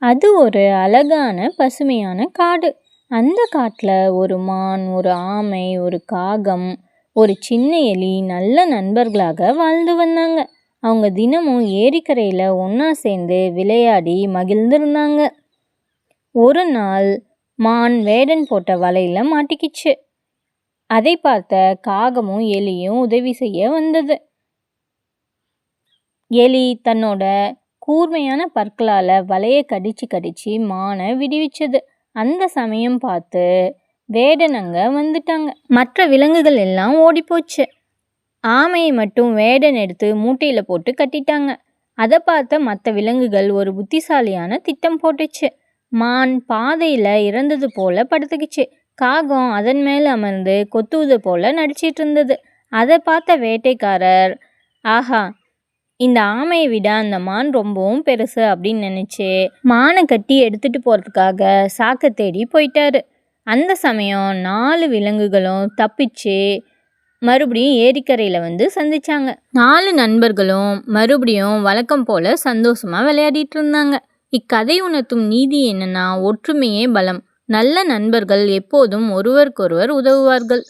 அது ஒரு அழகான பசுமையான காடு. அந்த காட்டில் ஒரு மான், ஒரு ஆமை, ஒரு காகம், ஒரு சின்ன எலி நல்ல நண்பர்களாக வாழ்ந்து வந்தாங்க. அவங்க தினமும் ஏரிக்கரையில் ஒன்றா சேர்ந்து விளையாடி மகிழ்ந்திருந்தாங்க. ஒரு நாள் மான் வேடன் போட்ட வலையில் மாட்டிக்கிச்சு. அதை பார்த்த காகமும் எலியும் உதவி செய்ய வந்தது. எலி தன்னோட கூர்மையான பற்களால் வலையை கடிச்சு மானை விடுவிச்சது. அந்த சமயம் பார்த்து வேடன் அங்கே வந்துட்டாங்க. மற்ற விலங்குகள் எல்லாம் ஓடிப்போச்சு. ஆமையை மட்டும் வேடன் எடுத்து மூட்டையில் போட்டு கட்டிட்டாங்க. அதை பார்த்த மற்ற விலங்குகள் ஒரு புத்திசாலியான திட்டம் போட்டுச்சு. மான் பாதையில் இறந்தது போல படுத்துக்கிச்சு. காகம் அதன் மேல் அமர்ந்து கொத்துவது போல நடிச்சிட்டு இருந்தது. அதை பார்த்த வேட்டைக்காரர், ஆஹா, இந்த ஆமையை விட அந்த மான் ரொம்பவும் பெருசு அப்படின்னு நினச்சி மானை கட்டி எடுத்துகிட்டு போகிறதுக்காக சாக்கை தேடி போயிட்டாரு. அந்த சமயம் 4 விலங்குகளும் தப்பிச்சு மறுபடியும் ஏரிக்கரையில் வந்து சந்திச்சாங்க. 4 நண்பர்களும் மறுபடியும் வழக்கம் போல் சந்தோஷமாக விளையாடிட்டு இருந்தாங்க. இக்கதை உணர்த்தும் நீதி என்னன்னா, ஒற்றுமையே பலம். நல்ல நண்பர்கள் எப்போதும் ஒருவருக்கொருவர் உதவுவார்கள்.